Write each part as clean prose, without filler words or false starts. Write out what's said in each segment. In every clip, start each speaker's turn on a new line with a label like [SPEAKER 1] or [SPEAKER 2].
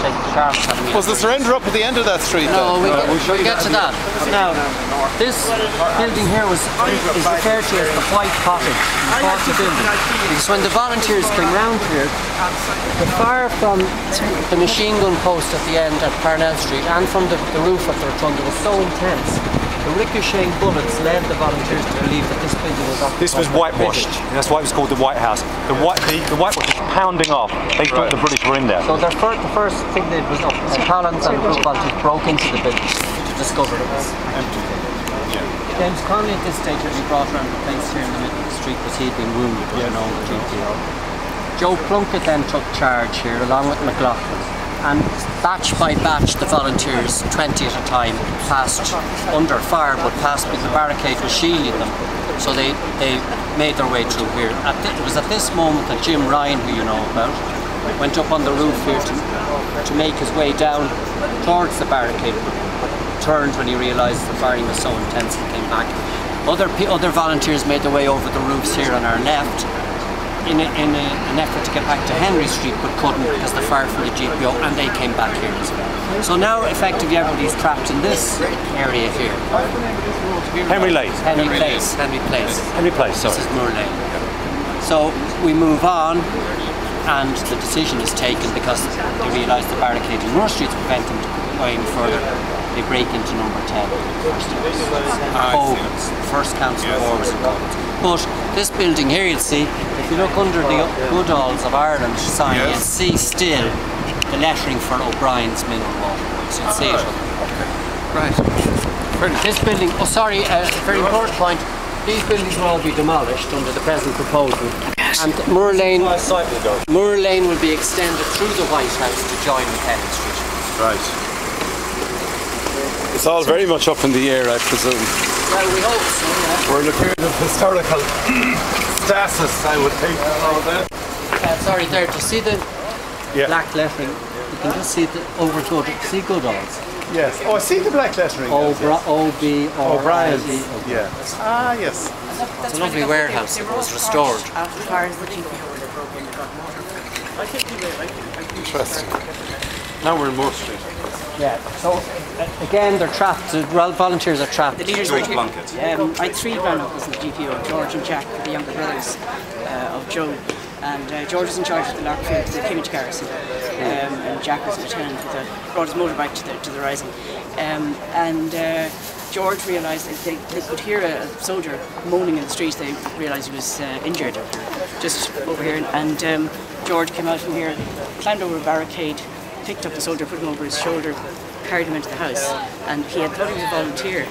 [SPEAKER 1] like sharp.
[SPEAKER 2] Was the surrender up at the end of that street?
[SPEAKER 1] No, we'll get to that. Now, this building here is referred to as the White Cottage, the 40 building. Because when the volunteers came round here, the fire from the machine gun post at the end at Parnell Street and from the roof of the rotunda was so intense, the ricocheting bullets led the volunteers to believe that this building was occupied.
[SPEAKER 3] This was whitewashed. That's why it was called the White House. The whitewash was pounding off. They thought the British were in there.
[SPEAKER 1] So the first thing they did was Collins and the group volunteers broke into the building to discover it was empty. James Connolly at this stage had been brought around the place here in the middle of the street because he'd been wounded with an old GPO. Joe Plunkett then took charge here along with McLaughlin, and batch by batch the volunteers, 20 at a time, passed under fire but passed because the barricade was shielding them, so they made their way through here. It was at this moment that Jim Ryan, who you know about, went up on the roof here to make his way down towards the barricade. Turned when he realised the firing was so intense and came back. Other volunteers made their way over the roofs here on our left in an effort to get back to Henry Street, but couldn't because the fire from the GPO, and they came back here as well. So now effectively everybody's trapped in this area here.
[SPEAKER 3] Henry Lane.
[SPEAKER 1] Henry Place.
[SPEAKER 3] Sorry.
[SPEAKER 1] This is Moore Lane. So we move on, and the decision is taken because they realise the barricade in Moore Street is preventing them from going further. They break into number 10. First council of Wars and Covens. But this building here, you'll see, if you look under the Goodalls of Ireland sign, you'll see still the lettering for O'Brien's Mineral Water. So you'll see it.
[SPEAKER 2] Right.
[SPEAKER 1] This building, very important point, these buildings will all be demolished under the present proposal. And Moore Lane will be extended through the White House to join with Henry Street.
[SPEAKER 2] Right. It's all very much up in the air, I presume.
[SPEAKER 1] Well, we hope so, yeah.
[SPEAKER 2] We're looking at the historical stasis, I would think.
[SPEAKER 1] Sorry, there, do you see the black lettering? You can just see it over to it. See Goodalls?
[SPEAKER 2] Yes. Oh, I see the black lettering.
[SPEAKER 1] O.B.
[SPEAKER 2] O'Brien's. Yes. Ah, yes.
[SPEAKER 1] It's a lovely warehouse. It was restored.
[SPEAKER 2] Interesting. Now we're in Moore Street.
[SPEAKER 1] Yeah, so again they're trapped, the volunteers are trapped.
[SPEAKER 4] The leaders were here. I had 3 granduncles in the GPO, George and Jack, the younger brothers of Joe. And George was in charge of the Lockfield, they came into garrison. And Jack was a lieutenant brought his motorbike to the rising. George realised that they could hear a soldier moaning in the street. They realised he was injured just over here. And George came out from here, climbed over a barricade, picked up the soldier, put him over his shoulder, carried him into the house, and he had thought he was a volunteer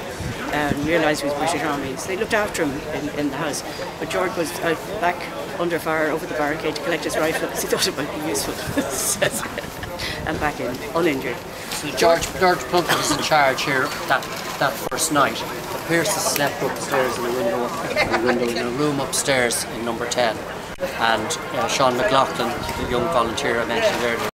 [SPEAKER 4] and realised he was British Army. So they looked after him in the house, but George was out back under fire over the barricade to collect his rifle because he thought it might be useful. And back in, uninjured.
[SPEAKER 1] So George Plunkett was in charge here that first night. The Pearses slept upstairs in a room upstairs in number 10, and Sean McLaughlin, the young volunteer I mentioned earlier,